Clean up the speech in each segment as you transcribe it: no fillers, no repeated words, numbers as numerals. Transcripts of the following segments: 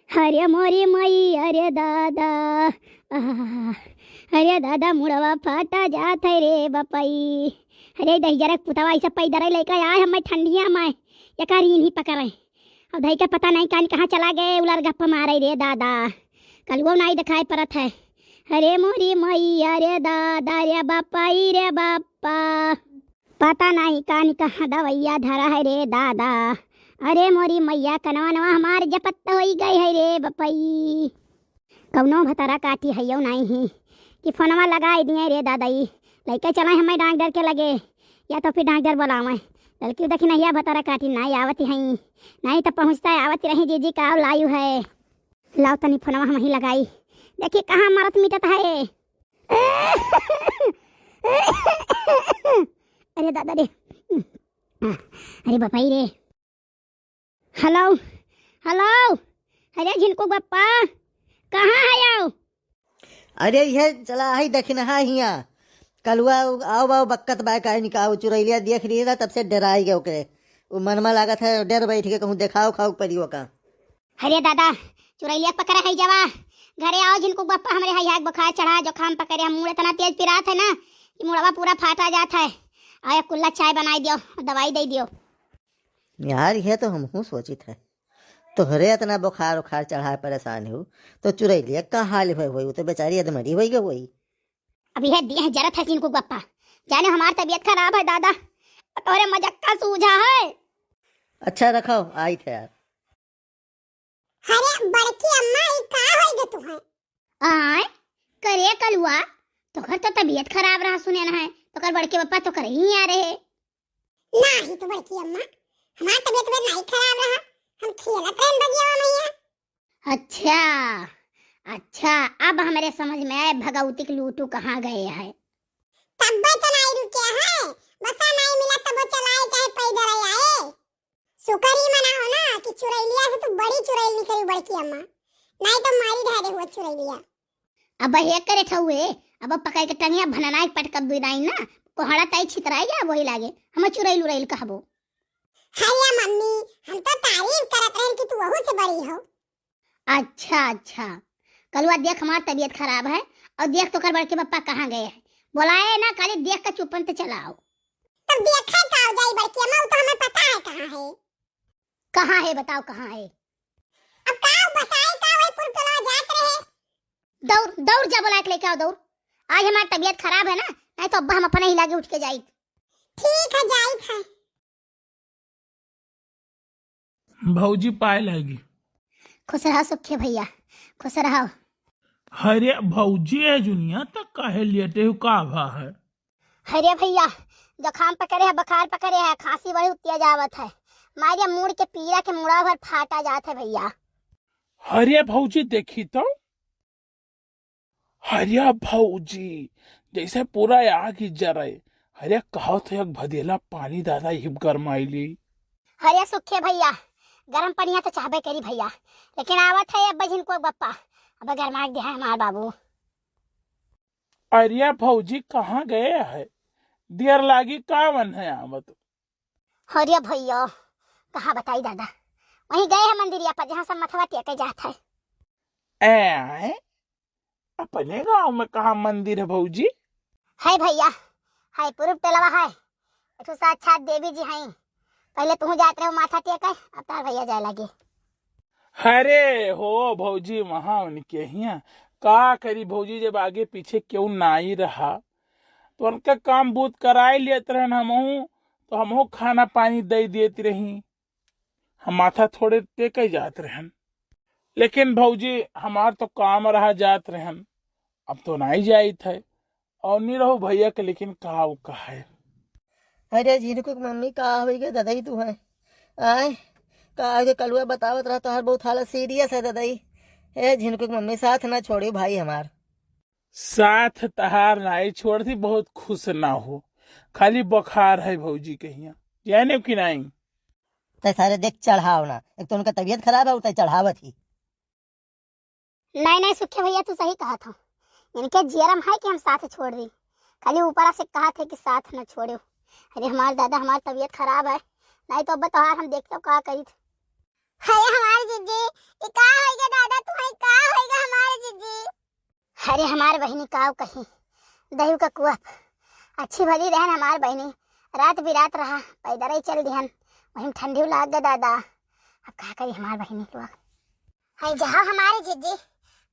हरे मोरी मई अरे दादा अरे दादा मुड़वा फाटा जात है रे बपई। अरे दही जरा पुतवा ऐसा पई दरे लेकर आए हम ठंडिया में यकार ही पकड़े। अब दही का पता नहीं कान कहाँ चला गए उलर गप्पा मारे रे दादा कल वो नहीं दिखाई पड़त है। अरे मोरी मई अरे दादा रे बापाई रे बापा पता नहीं कान कहाँ दवैया धरा है रे दादा। अरे मोरी मैया कनवा नवा हमारे जपत हो गई है रे बपई। कौनो भतरा काटी है यो नहीं ही कि फोनवा लगा दिए रे दादाई लड़के चला हमें डॉक्टर के लगे या तो फिर डॉक्टर बुलावे लड़की देखी नहीं भतरा काटी नहीं आवती है नहीं तो पहुँचता है आवती रही जीजी का लायू है लाओ तनी फोनवा हम ही लगाई देखिए कहाँ मरत मिटत है। अरे दादा रे अरे बपाई रे हेलो हेलो अरे झिनको बप्पा कहाँ है आओ। अरे ये चला ही दखना है हिया कलुआ आओ आओ बक्कत बाय का निकाओ चुरैलिया देख रही ना तब से डराई गए ओकरे वो मनमा लागत है डर बैठ के कहूँ देखाओ खाओ परियो का। अरे दादा चुरैलिया पकड़ा है जवा घरे आओ जिनको बप्पा हमरे हाई बुखार चढ़ा जुकाम पकड़े हम मुँह इतना तेज पिरात है ना कि मुड़वा पूरा फाटा जाता है। आया कुल्ला चाय बनाई दियो दवाई दे दियो। यार ये तो हम सोचित है तोहरे इतना बुखार उखार चढ़ा परेशान हो तो चुरैलिया का हाल हुई तो बेचारी अधमरी हो गई वही। अभी है दिया जरत है जिनको बप्पा जाने हमारी तबीयत खराब है दादा तोरे मजाक का सूझा है। अच्छा रखो आई थे यार। अरे बड़की अम्मा ई का होई गे तू है आय करे कलुआ तोहर तो तबीयत खराब रहा सुने ना है तो कर बड़के बप्पा तो करे ही आ रहे नहीं तो बड़की अम्मा हमारी तबीयत में नहीं खराब रहा हम खेलत रहे बगिया मैया। अच्छा अच्छा अब हमारे समझ में आए भगवती के लूटू कहाँ गए है। तब तो नहीं रुके है बसा नहीं मिला तब चलाए चाहे पैदल आए शुक्र ही मना हो ना कि चुरैलिया से तो बड़ी चुरैल निकली बड़की अम्मा नहीं तो मारी ढारे हुआ चुरैलिया। अब ये करे ठहुए अब पकड़ के टंगिया भननाई पटक बिनाई ना कोहड़ा ताई छितराई जा वही लागे हम चुरैल उरैल कहबो। हाया मम्मी हम तो तारीफ करत रहे कि तू वहू से बड़ी हो। अच्छा अच्छा कलुआ देख हमार तबीयत खराब है और देख तो कर बड़के बप्पा कहाँ गए हैं बुलाए ना खाली देख कर चुपन तो चलाओ। तब देखा का जाई बड़की अम्मा तो हमें पता है कहाँ है बताओ कहाँ है। अब का बताए का वही पुरतला जात रहे दौड़ दौड़ जा बुला के लेके आओ दौड़ आज हमारी तबीयत खराब है ना नहीं तो अब्बा हम अपने ही लागे उठ के जाई। ठीक है जाई है भौजी पाए लगी। खुश रहो सुखे भैया खुश रहो। अरे भौजी है जुनिया तक काहे लेटे हो का भा है। अरे भैया जुकाम पकड़े है बुखार पकड़े है खांसी बड़ी तेज आवत है मारे मुड़ के पीरा के मुड़ा भर फाटा जात है भैया। अरे भौजी देखी तो अरे भौजी जैसे पूरा आग ही जरे। अरे कहो तो एक भदेला पानी दादा हिब गरमाइली। अरे सुखे भैया गरम पनिया तो चाहबे करी भैया लेकिन आवत है अब जिनको बप्पा अब गरमा दे है हमार बाबू। अरे भौजी कहाँ गए है देर लागी कावन है आवत। अरे भैया कहाँ बताई दादा वहीं गए हैं मंदिरिया पर जहाँ सब मथवा टेके जात है। ए अपने गांव में कहाँ मंदिर है भौजी। है भैया है पूर्व टलवा है तो साक्षात देवी जी हैं पहले तुम जाते रहो माथा टेके अब तार भैया जाए लगे। अरे हो भौजी वहां उनके हिया का करी भौजी जब आगे पीछे क्यों नाई रहा तो उनका काम बूत कराए लेते रहन हमहू तो हमहू खाना पानी दे देती रही हम माथा थोड़े टेके जात रहन लेकिन भौजी हमार तो काम रहा जात रहन अब तो नहीं जाई थे और नहीं रहो भैया के लेकिन का है। अरे झिनको मम्मी का हो गया दादाई तू है आए का कलुआ बतावत रहा तो हर बहुत हालत सीरियस है दादाई। ए झिनको मम्मी साथ ना छोड़ी भाई हमार साथ तहार नहीं छोड़ती बहुत खुश ना हो खाली बुखार है भौजी के यहाँ जाने की नहीं तय सारे देख चढ़ाओ ना एक तो उनका तबीयत खराब है चढ़ावत ही। नहीं सुखे भैया तू सही कहा था इनके जियरम है कि हम साथ छोड़ दी खाली ऊपर से कहा थे कि साथ न छोड़ो। अरे हमारे दादा हमारी तबीयत खराब है नहीं तो अब तो हम देखते का करी थे। हमारे जीजी ये का हो गया अरे हमार बहनी काव कहीं दही का कुआ अच्छी भली रहन हमार बहनी रात बिरात रहा पैदल ही चल दिहन वहीं ठंडी लाग गए दादा। अब का करी हमार बहनी के वक्त है जहाँ हमारे जिज्जी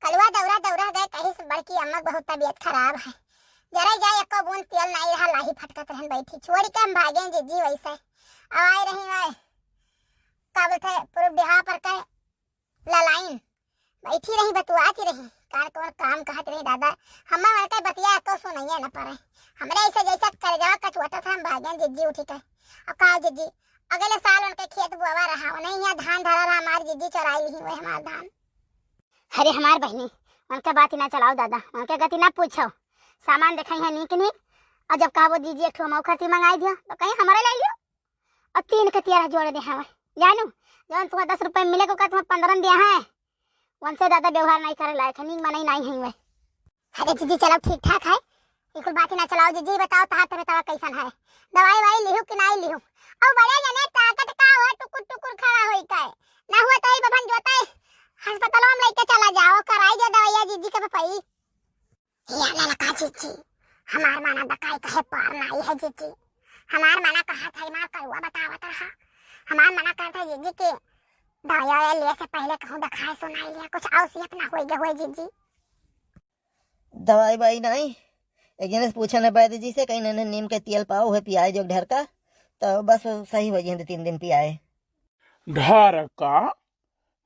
कलवा दौरा दौरा गए कहीं से बड़की अम्मा बहुत तबीयत खराब है जरा जाए एको बूंद तेल नहीं रहा लाही फटकत रहन बैठी छोड़ के हम भागे जिज्जी वैसे अब आए रही मैं का बोलते पूरे बिहार पर कहे ललाइन बैठी रही बतुआती रही कार कौन काम कहत रही दादा हम्मा वरके बतिया तो सुनइए न पड़े हमरे ऐसे जैसा कर जावा कचवटा था हम भागे जिज्जी उठी के अब का जिज्जी अगले साल उनके खेत बुआवा रहा नहीं यहाँ धान धरा रहा हमारी जिज्जी चराई ली वही हमार धान। अरे हमार बहनी उनके बात ही ना चलाओ दादा उनके गति ना पूछो सामान देखा है नीक नीक और जब कहा वो दीजिए एक मौखती मंगाई दिया तो कहीं हमारे ले लियो और 3 के 13 जोड़ दे हमें जानू जब तुम्हें 10 रुपये मिले को तुम्हें 15 दिया है उनसे ज्यादा व्यवहार नहीं करे लायक है नीक मनाई नहीं है वह। अरे जीजी चलो ठीक ठाक है बिल्कुल बात ही ना चलाओ जीजी बताओ तहा तबे तवा कैसन है दवाई वाई लिहू कि नहीं लिहू और बड़े जने ताकत का हो टुकुर टुकुर खड़ा होई का ना हुआ तो ही बबन जोता है अस्पताल में लेके चला जाओ कराई दे दवाइया जीजी के पपई या ना का जीजी हमार माना दकाई कहे पार नहीं है जीजी हमार माना कहा था मार करवा बतावत रहा हमार मना करता जीजी के दवाइया ले से पहले कहूं दखाए सुनाई लिया कुछ आवश्यक ना होई गए जीजी दवाई बाई नहीं एक जने से पूछा न बैद जी से कहीं न नीम के तेल पाओ है पियाए जो ढर का तो बस सही हो जाए 3 दिन पियाए ढर का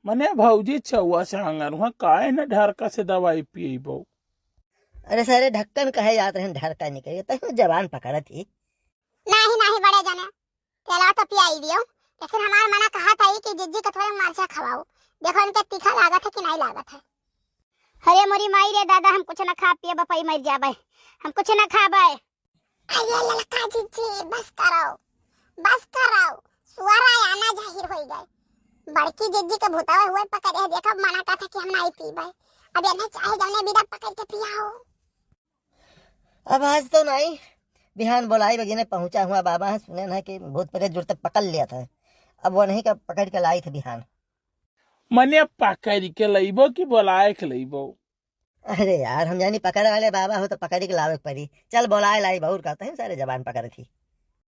मने भौजी चौवा चांगर हुआ काहे न ढर का से दवाई पिए बो। अरे सारे ढक्कन कहे जाते हैं ढर का निकले तो जबान पकड़ा थी नहीं नहीं बड़े जने तेला तो पियाई दियो लेकिन हमार मना कहा था कि जिज्जी का थोड़ा मरचा खवाओ देखो इनके तीखा लागत है कि नहीं लागत है। अरे मोरी माई रे दादा हम कुछ ना खा पिए बपई मर जाबे हम कुछ ना खाबे। अरे ललका जिज्जी बस करो सुअरा आना जाहिर हो गए बड़की जिज्जी के भूतावे हुए पकड़े है देखो मना कहा था कि हम नहीं पीबे अब इन्हें चाहे जने बिना पकड़ के पियाओ। अब आज तो नहीं बिहान बोलाई बजे ने पहुंचा हुआ बाबा है सुने ना कि भूत प्रेत जुड़ तक पकड़ लिया था अब वो नहीं का पकड़ के लाई थे बिहान मने पकड़ के लईबो कि बोलाए के लईबो। अरे यार हम जानी पकड़ वाले बाबा हो तो पकड़ के लावे पड़ी चल बोलाए लाई बहुत कहते हैं सारे जबान पकड़ थी।